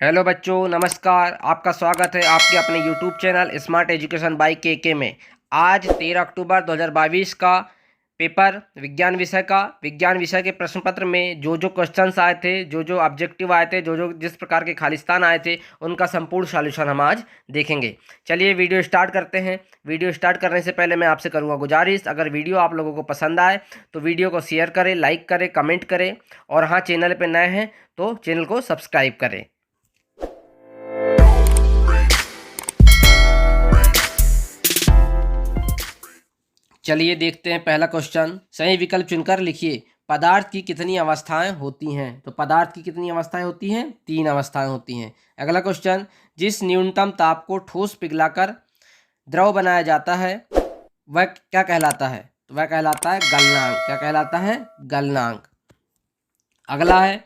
Hello बच्चों, नमस्कार। आपका स्वागत है आपके अपने YouTube channel smart education by के में। आज 13 अक्टूबर 2022 का पेपर विज्ञान विषय के प्रश्न पत्र में जो क्वेश्चंस आए थे, जो ऑब्जेक्टिव आए थे, जिस प्रकार के खालिस्तान आए थे, उनका संपूर्ण सॉल्यूशन हम आज देखेंगे। चलिए वीडियो स्टार्ट करते हैं। वीडियो स्टार्ट करने से पहले मैं आपसे करूँगा गुजारिश, अगर वीडियो आप लोगों को पसंद आए तो वीडियो को शेयर करें, लाइक करें, कमेंट करें, और हाँ, चैनल पर नए हैं तो चैनल को सब्सक्राइब करें। चलिए देखते हैं पहला क्वेश्चन। सही विकल्प चुनकर लिखिए, पदार्थ की कितनी अवस्थाएं होती हैं। तो पदार्थ की कितनी अवस्थाएं होती हैं? 3 अवस्थाएं होती हैं। अगला क्वेश्चन, जिस न्यूनतम ताप को ठोस पिघलाकर द्रव बनाया जाता है वह क्या कहलाता है? तो वह कहलाता है गलनांक। क्या कहलाता है? गलनांक। अगला है,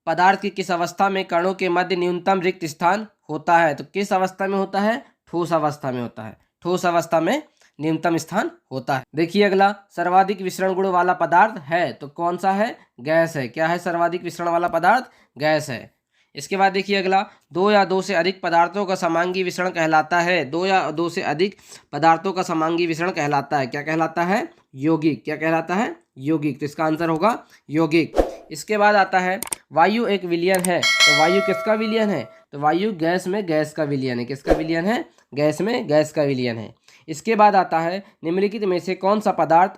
पदार्थ की किस अवस्था में कणों के मध्य न्यूनतम रिक्त स्थान होता है? तो किस अवस्था में होता है? ठोस अवस्था में होता है। ठोस अवस्था में न्यूनतम स्थान होता है। देखिए अगला, सर्वाधिक विसरण गुण वाला पदार्थ है तो कौन सा है? गैस है। क्या है सर्वाधिक विसरण वाला पदार्थ? गैस है। इसके बाद देखिए अगला, 2 या 2 से अधिक पदार्थों का समांगी विसरण कहलाता है। 2 या 2 से अधिक पदार्थों का समांगी विसरण कहलाता है। क्या कहलाता है? यौगिक। क्या कहलाता है? यौगिक। तो इसका आंसर होगा यौगिक। इसके बाद आता है, वायु एक विलयन है। तो वायु किसका विलयन है? तो वायु गैस में गैस का विलयन है। किसका विलयन है? गैस में गैस का विलयन है। इसके बाद आता है, निम्नलिखित में से कौन सा पदार्थ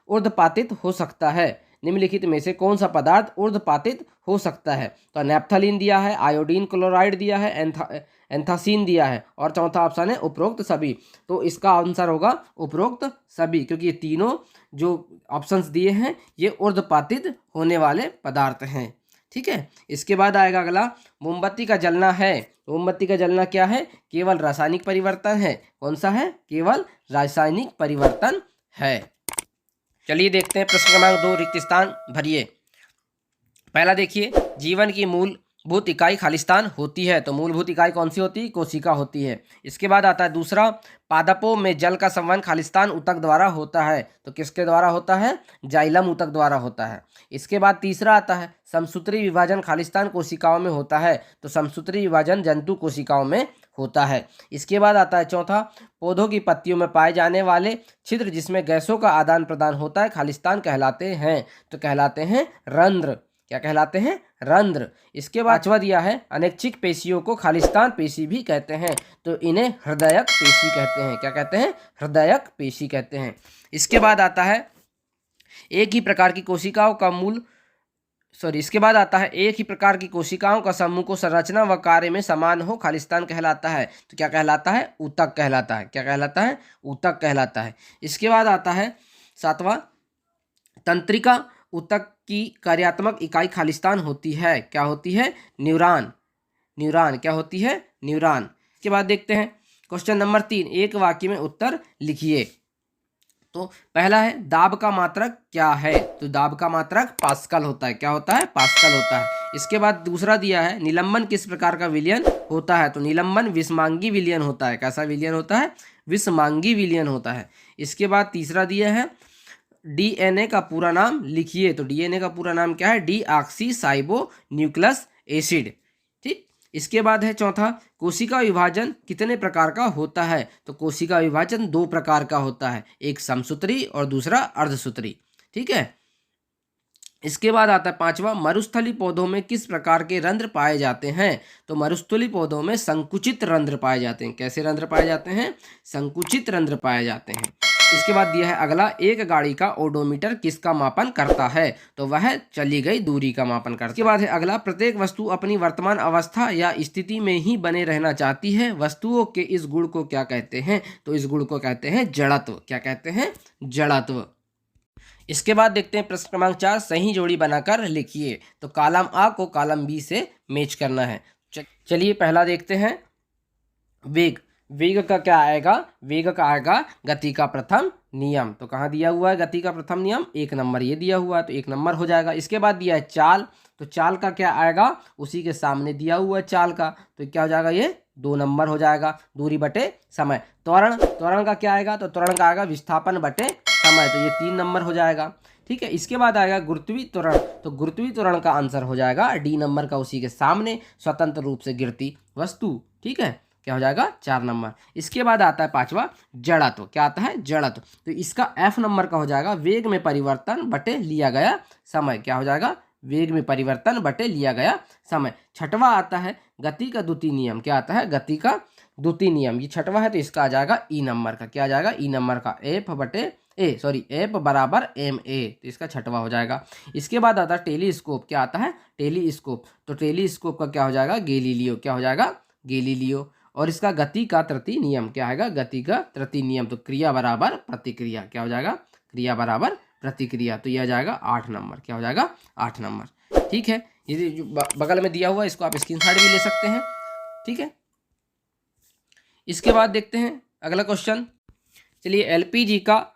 ऊर्ध्वपातित हो सकता है? निम्नलिखित में से कौन सा पदार्थ ऊर्ध्वपातित हो सकता है? तो नैप्थलीन दिया है, आयोडीन क्लोराइड दिया है, एंथासिन दिया है, और चौथा ऑप्शन है उपरोक्त सभी। तो इसका आंसर होगा उपरोक्त सभी, क्योंकि ये तीनों जो ऑप्शंस दिए हैं ये ऊर्ध्वपातित होने वाले पदार्थ हैं। ठीक है। इसके बाद आएगा अगला, मोमबत्ती का जलना है। मोमबत्ती का जलना क्या है? केवल रासायनिक परिवर्तन है। कौन सा है? केवल रासायनिक परिवर्तन है। चलिए देखते हैं प्रश्न क्रमांक 2, रिक्त स्थान भरिए। पहला देखिए, जीवन की मूलभूत इकाई खालिस्तान होती है। तो मूलभूत इकाई कौन सी होती है? कोशिका होती है। इसके बाद आता है दूसरा, पादपों में जल का संवहन खालिस्तान ऊतक द्वारा होता है। तो किसके द्वारा होता है? जाइलम ऊतक द्वारा होता है। इसके बाद तीसरा आता है, समसूत्री विभाजन खालिस्तान कोशिकाओं में होता है। तो समसूत्री विभाजन जंतु कोशिकाओं में होता है। इसके बाद आता है चौथा, पौधों की पत्तियों में पाए जाने वाले छिद्र जिसमें गैसों का आदान प्रदान होता है खालिस्तान कहलाते हैं। तो कहलाते हैं रंध्र। क्या कहलाते हैं? रंध्र। इसके बाद पांचवा दिया है, अनैच्छिक पेशियों को खालिस्तान पेशी भी कहते हैं। तो इन्हें हृदयक पेशी कहते हैं। क्या कहते हैं? हृदयक पेशी कहते हैं। इसके बाद आता है, एक ही प्रकार की कोशिकाओं का इसके बाद आता है, एक ही प्रकार की कोशिकाओं का समूह को संरचना व कार्य में समान हो खालिस्तान कहलाता है। तो क्या कहलाता है? ऊतक कहलाता है। क्या कहलाता है? ऊतक कहलाता है। इसके बाद आता है सातवां, तंत्रिका ऊतक की कार्यात्मक इकाई खालिस्तान होती है। क्या होती है? न्यूरॉन। न्यूरॉन क्या होती है? न्यूरॉन। इसके बाद देखते हैं क्वेश्चन नंबर 3, एक वाक्य में उत्तर लिखिए। तो पहला है, दाब का मात्रक क्या है? तो दाब का मात्रक पास्कल होता है। क्या होता है? पास्कल होता है। इसके बाद दूसरा दिया है, निलंबन किस प्रकार का विलयन होता है? तो निलंबन विषमांगी विलयन होता है। कैसा विलयन होता है? विषमांगी विलयन होता है। इसके बाद तीसरा दिया है, डीएनए का पूरा नाम लिखिए। तो डीएनए का पूरा नाम क्या है? Deoxyribo nucleic acid. ठीक। इसके बाद है चौथा, कोशिका विभाजन कितने प्रकार का होता है? तो कोशिका विभाजन 2 प्रकार का होता है, एक समसूत्री और दूसरा अर्धसूत्री। ठीक है। इसके बाद आता है पांचवा, मरुस्थली पौधों में किस प्रकार के रंध्र पाए जाते हैं? तो मरुस्थली पौधों में संकुचित रंध्र पाए जाते हैं। कैसे रंध्र पाए जाते हैं? संकुचित रंध्र पाए जाते हैं। इसके बाद दिया है अगला, एक गाड़ी का ओडोमीटर किसका मापन करता है? तो वह चली गई दूरी का मापन करता है। इसके बाद है अगला, प्रत्येक वस्तु अपनी वर्तमान अवस्था या स्थिति में ही बने रहना चाहती है। वस्तुओं के इस गुण को क्या कहते हैं? तो इस गुण को कहते हैं जड़त्व। क्या कहते हैं? जड़त्व। इसके बाद देखते हैं प्रश्न क्रमांक 4, सही जोड़ी बनाकर लिखिए। तो कॉलम आ को कॉलम बी से मैच करना है। चलिए पहला देखते हैं, वेग। वेग का क्या आएगा? वेग का आएगा गति का प्रथम नियम। तो कहाँ दिया हुआ है गति का प्रथम नियम? 1 नंबर ये दिया हुआ है, तो 1 नंबर हो जाएगा। इसके बाद दिया है चाल। तो चाल का क्या आएगा? उसी के सामने दिया हुआ है चाल का, तो क्या हो जाएगा? ये 2 नंबर हो जाएगा। दूरी बटे समय। त्वरण। त्वरण का क्या आएगा? तो त्वरण का आएगा विस्थापन बटे समय, तो ये 3 नंबर हो जाएगा। ठीक है। इसके बाद आएगा गुरुत्वीय त्वरण, तो गुरुत्वीय त्वरण का आंसर हो जाएगा डी नंबर का, उसी के सामने स्वतंत्र रूप से गिरती वस्तु। ठीक है, क्या हो जाएगा 4 नंबर। इसके बाद आता है पांचवा जड़त्व, क्या आता है जड़त्व, तो इसका एफ नंबर का हो जाएगा वेग में परिवर्तन बटे लिया गया समय, क्या हो जाएगा वेग में परिवर्तन बटे लिया गया समय। छठवां आता है गति का द्वितीय नियम, क्या आता है गति का द्वितीय नियम, ये छठवां है तो इसका आ जाएगा ई नंबर का, क्या आ जाएगा ई नंबर का एफ बराबर एम ए, तो इसका छठवां हो जाएगा। इसके बाद आता है टेलीस्कोप, क्या आता है टेलीस्कोप, तो टेलीस्कोप का क्या हो जाएगा गैलीलियो, क्या हो जाएगा गैलीलियो। और इसका गति का तृतीय नियम क्या है, गति का तृतीय नियम, तो क्रिया बराबर प्रतिक्रिया, क्या हो जाएगा क्रिया बराबर प्रतिक्रिया, तो यह आ जाएगा 8 नंबर, क्या हो जाएगा 8 नंबर। ठीक है, ये जो बगल में दिया हुआ है इसको आप स्क्रीनशॉट भी ले सकते हैं। ठीक है, इसके बाद देखते हैं अगला क्वेश्चन। चलिए, एलपीजी का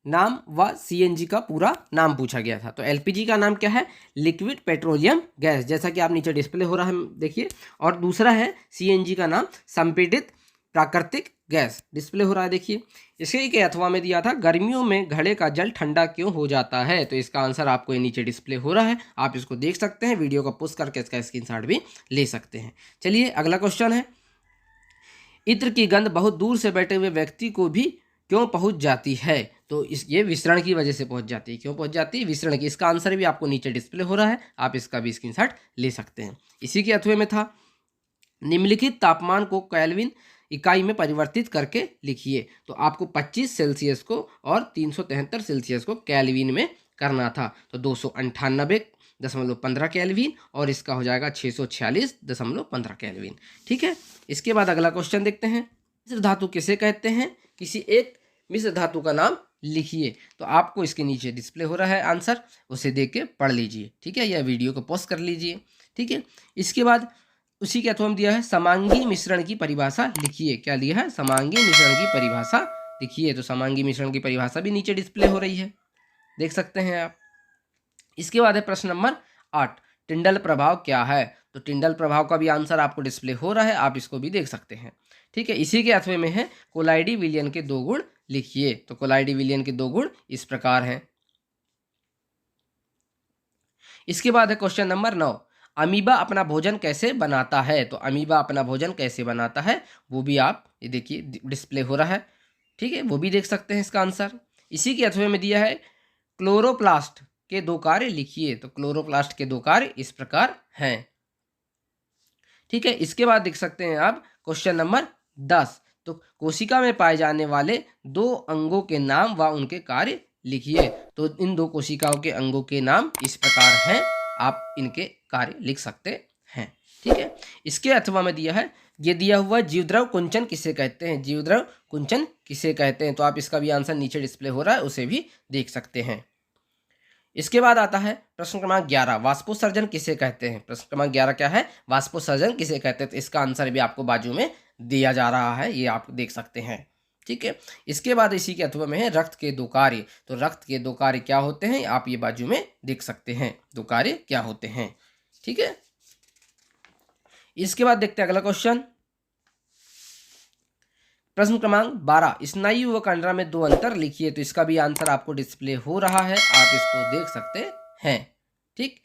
नाम व सीएनजी का पूरा नाम पूछा गया था। तो एलपीजी का नाम क्या है, लिक्विड पेट्रोलियम गैस, जैसा कि आप नीचे डिस्प्ले हो रहा है देखिए। और दूसरा है सीएनजी का नाम संपीड़ित प्राकृतिक गैस, डिस्प्ले हो रहा है देखिए। इसी के अथवा में दिया था गर्मियों में घड़े का जल ठंडा क्यों हो जाता है, तो इसका आंसर आपको ये नीचे डिस्प्ले हो रहा है, आप इसको देख सकते हैं, वीडियो को पुश करके इसका स्क्रीनशॉट भी ले सकते हैं। चलिए अगला क्वेश्चन है, इत्र की गंध बहुत दूर से बैठे हुए व्यक्ति को भी क्यों पहुंच जाती है, तो ये विसरण की वजह से पहुंच जाती है, क्यों पहुंच जाती है विसरण की। इसका आंसर भी आपको नीचे डिस्प्ले हो रहा है, आप इसका भी स्क्रीनशॉट ले सकते हैं। इसी के अथवे में था निम्नलिखित तापमान को केल्विन इकाई में परिवर्तित करके लिखिए, तो आपको 25 सेल्सियस को और 373 सेल्सियस को केल्विन में करना था, तो 298.15 केल्विन और इसका हो जाएगा 646.15 केल्विन। ठीक है, इसके बाद अगला क्वेश्चन देखते हैं, मिश्र धातु किसे कहते हैं, किसी एक मिश्र धातु का नाम लिखिए, तो आपको इसके नीचे डिस्प्ले हो रहा है आंसर, उसे देख के पढ़ लीजिए। ठीक है, यह वीडियो को पॉज कर लीजिए। ठीक है, इसके बाद उसी के अथवा में दिया है समांगी मिश्रण की परिभाषा लिखिए, क्या दिया है समांगी मिश्रण की परिभाषा लिखिए, तो समांगी मिश्रण की परिभाषा भी नीचे डिस्प्ले हो रही है, देख सकते हैं आप। इसके बाद है प्रश्न नंबर 8, टिंडल प्रभाव क्या है, तो टिंडल प्रभाव का भी आंसर आपको डिस्प्ले हो रहा है, आप इसको भी देख सकते हैं। ठीक है, इसी के अथवे में है कोलाइडी विलयन के 2 गुण लिखिए, तो कोलाइडी विलयन के 2 गुण इस प्रकार हैं। इसके बाद है क्वेश्चन नंबर 9, अमीबा अपना भोजन कैसे बनाता है, तो अमीबा अपना भोजन कैसे बनाता है वो भी आप ये देखिए डिस्प्ले हो रहा है। ठीक है, वो भी देख सकते हैं इसका आंसर। इसी के अथवे में दिया है क्लोरोप्लास्ट के 2 कार्य लिखिए, तो क्लोरोप्लास्ट के 2 कार्य इस प्रकार हैं। ठीक है, इसके बाद देख सकते हैं आप क्वेश्चन नंबर 10, तो कोशिका में पाए जाने वाले 2 अंगों के नाम व उनके कार्य लिखिए, तो इन 2 कोशिकाओं के अंगों के नाम इस प्रकार हैं, आप इनके कार्य लिख सकते हैं। ठीक है, इसके अथवा में दिया है ये दिया हुआ जीवद्रव कुंचन किसे कहते हैं, जीवद्रव कुंचन किसे कहते हैं, तो आप इसका भी आंसर नीचे डिस्प्ले हो रहा है, उसे भी देख सकते हैं। इसके बाद आता है प्रश्न क्रमांक 11, वाष्पोत्सर्जन किसे कहते हैं, प्रश्न क्रमांक 11 क्या है, वाष्पोत्सर्जन किसे कहते हैं, तो इसका आंसर भी आपको बाजू में दिया जा रहा है, ये आप देख सकते हैं। ठीक है, इसके बाद इसी के अथवा में है रक्त के 2 कार्य, तो रक्त के 2 कार्य क्या होते हैं आप ये बाजू में देख सकते हैं, 2 कार्य क्या होते हैं। ठीक है, इसके बाद देखते हैं अगला क्वेश्चन, प्रश्न क्रमांक 12, स्नायु व कंडरा में 2 अंतर लिखिए, तो इसका भी आंसर आपको डिस्प्ले हो रहा है, आप इसको देख सकते हैं। ठीक,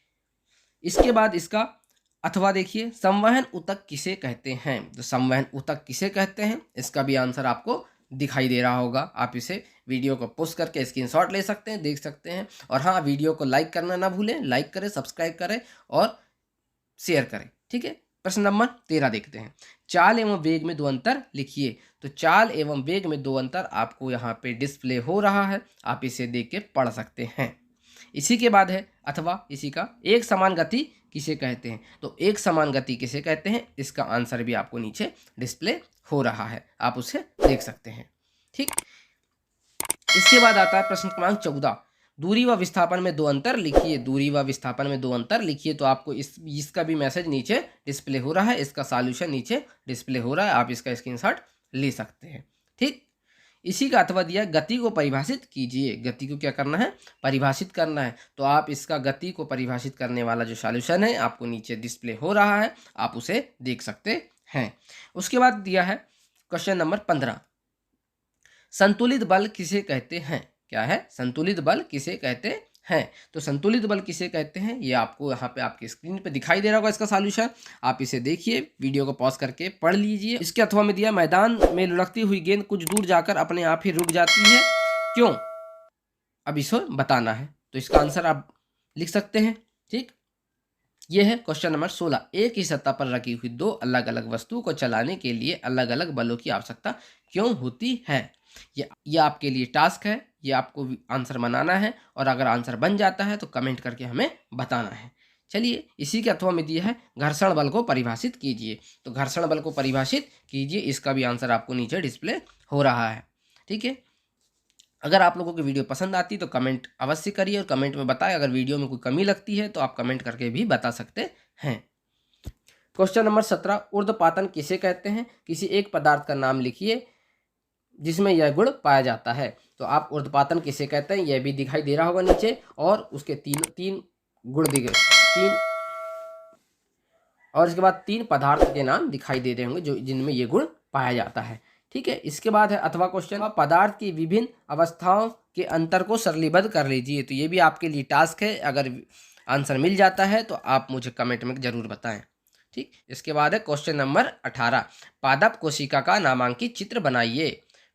इसके बाद इसका अथवा देखिए, संवहन ऊतक किसे कहते हैं, तो संवहन ऊतक किसे कहते हैं, इसका भी आंसर आपको दिखाई दे रहा होगा, आप इसे वीडियो को पोस्ट करके स्क्रीनशॉट ले सकते हैं, देख सकते हैं। और हाँ, वीडियो को लाइक करना ना भूलें, लाइक करें, सब्सक्राइब करें और शेयर करें। ठीक है, प्रश्न नंबर 13 देखते हैं, चाल एवं वेग में 2 अंतर लिखिए, तो चाल एवं वेग में 2 अंतर आपको यहाँ पे डिस्प्ले हो रहा है, आप इसे देख के पढ़ सकते हैं। इसी के बाद है अथवा इसी का एक समान गति किसे कहते हैं, तो एक समान गति किसे कहते हैं, इसका आंसर भी आपको नीचे डिस्प्ले हो रहा है, आप उसे देख सकते हैं। ठीक, इसके बाद आता है प्रश्न क्रमांक 14, दूरी व विस्थापन में 2 अंतर लिखिए, दूरी व विस्थापन में 2 अंतर लिखिए, तो आपको इसका भी मैसेज नीचे डिस्प्ले हो रहा है, इसका सॉल्यूशन नीचे डिस्प्ले हो रहा है, आप इसका स्क्रीनशॉट ले सकते हैं। ठीक, इसी का अथवा दिया गति को परिभाषित कीजिए, गति को क्या करना है परिभाषित करना है, तो आप इसका गति को परिभाषित करने वाला जो सॉल्यूशन है आपको नीचे डिस्प्ले हो रहा है, आप उसे देख सकते हैं। उसके बाद दिया है क्वेश्चन नंबर 15, संतुलित बल किसे कहते हैं, क्या है संतुलित बल किसे कहते हैं। तो संतुलित बल किसे कहते हैं, ये आपको यहाँ पे आपकी स्क्रीन पे दिखाई दे रहा होगा इसका सॉल्यूशन। आप इसे देखिए, वीडियो को पॉज करके पढ़ लीजिए। इसके अथवा में दिया, मैदान में लुढ़कती हुई गेंद कुछ दूर जाकर अपने आप ही रुक जाती है, क्यों? अब इसे बताना है। तो इसका आंसर आप लिख सकते हैं। ठीक, ये है क्वेश्चन नंबर 16। एक ही सतह पर रखी हुई दो अलग अलग वस्तुओं को चलाने के लिए अलग अलग बलों की आवश्यकता क्यों होती है? ये आपके लिए टास्क है, ये आपको आंसर बनाना है, और अगर आंसर बन जाता है तो कमेंट करके हमें बताना है। चलिए, इसी के अथवा में दिया है, घर्षण बल को परिभाषित कीजिए। तो घर्षण बल को परिभाषित कीजिए, इसका भी आंसर आपको नीचे डिस्प्ले हो रहा है। ठीक है, अगर आप लोगों की वीडियो पसंद आती तो कमेंट अवश्य करिए और कमेंट में बताएं। अगर वीडियो में कोई कमी लगती है तो आप कमेंट करके भी बता सकते हैं। क्वेश्चन नंबर 17, ऊर्ध्वपातन किसे कहते हैं? किसी एक पदार्थ का नाम लिखिए जिसमें यह गुण पाया जाता है। तो आप ऊर्ध्वपातन किसे कहते हैं, यह भी दिखाई दे रहा होगा नीचे, और उसके तीन गुण दिखे, और इसके बाद 3 पदार्थ के नाम दिखाई दे रहे होंगे जो जिनमें ये गुण पाया जाता है। ठीक है, इसके बाद है अथवा क्वेश्चन, पदार्थ की विभिन्न अवस्थाओं के अंतर को सरलीबद्ध कर लीजिए। तो ये भी आपके लिए टास्क है, अगर आंसर मिल जाता है तो आप मुझे कमेंट में जरूर बताएं। ठीक, इसके बाद है क्वेश्चन नंबर 18, पादप कोशिका का नामांकित चित्र बनाइए।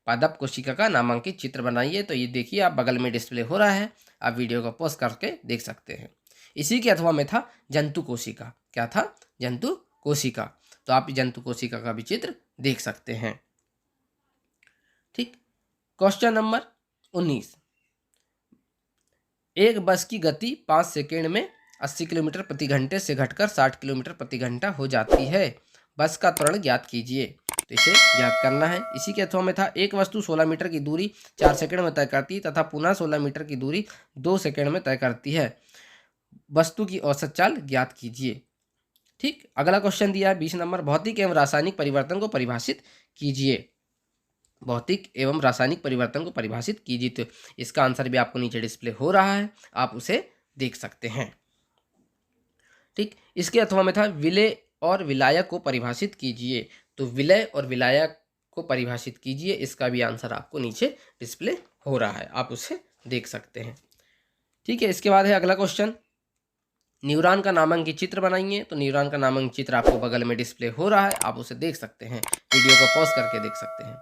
पादप कोशिका का नामांकित चित्र बनाइए। तो ये देखिए, आप बगल में डिस्प्ले हो रहा है, आप वीडियो को पॉज करके देख सकते हैं। इसी के अथवा में था जंतु कोशिका। क्या था? जंतु कोशिका। तो आप जंतु कोशिका का भी चित्र देख सकते हैं। ठीक, क्वेश्चन नंबर 19, एक बस की गति 5 सेकेंड में 80 किलोमीटर प्रति घंटे से घटकर 60 किलोमीटर प्रति घंटा हो जाती है। बस का त्वरण ज्ञात कीजिए। तो इसे ज्ञात करना है। इसी के अथवा में था, एक वस्तु 16 मीटर की दूरी 4 सेकंड में तय करती है तथा पुनः 16 मीटर की दूरी 2 सेकंड में तय करती है। वस्तु की औसत चाल ज्ञात कीजिए। ठीक, अगला क्वेश्चन दिया है 20 नंबर, भौतिक एवं रासायनिक परिवर्तन को परिभाषित कीजिए। भौतिक एवं रासायनिक परिवर्तन को परिभाषित कीजिए। तो इसका आंसर भी आपको नीचे डिस्प्ले हो रहा है, आप उसे देख सकते हैं। ठीक, इसके अथवा में था, विलय और विलायक को परिभाषित कीजिए। तो विलय और विलायक को परिभाषित कीजिए, इसका भी आंसर आपको नीचे डिस्प्ले हो रहा है, आप उसे देख सकते हैं। ठीक है, इसके बाद है अगला क्वेश्चन, न्यूरॉन का नामांकित चित्र बनाइए। तो न्यूरॉन का नामांकित चित्र आपको बगल में डिस्प्ले हो रहा है, आप उसे देख सकते हैं, वीडियो को पॉज करके देख सकते हैं।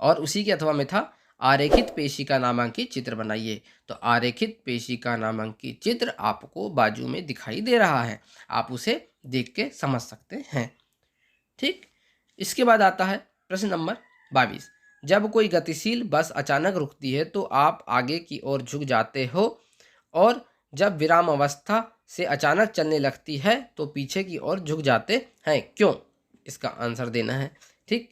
और उसी के अथवा में था, आरेखित पेशी का नामांकित चित्र बनाइए। तो आरेखित पेशी का नामांकित चित्र आपको बाजू में दिखाई दे रहा है, आप उसे देख के समझ सकते हैं। ठीक, इसके बाद आता है प्रश्न नंबर 22, जब कोई गतिशील बस अचानक रुकती है तो आप आगे की ओर झुक जाते हो, और जब विराम अवस्था से अचानक चलने लगती है तो पीछे की ओर झुक जाते हैं, क्यों? इसका आंसर देना है। ठीक,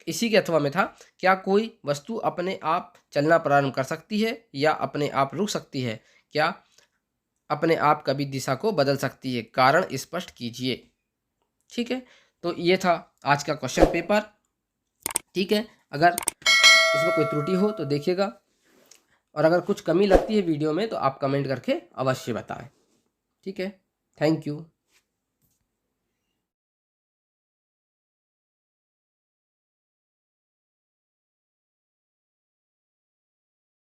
इसी के अथवा में था, क्या कोई वस्तु अपने आप चलना प्रारंभ कर सकती है या अपने आप रुक सकती है? क्या अपने आप कभी दिशा को बदल सकती है? कारण स्पष्ट कीजिए। ठीक है, तो ये था आज का क्वेश्चन पेपर। ठीक है, अगर इसमें कोई त्रुटि हो तो देखिएगा, और अगर कुछ कमी लगती है वीडियो में तो आप कमेंट करके अवश्य बताएं। ठीक है, थैंक यू।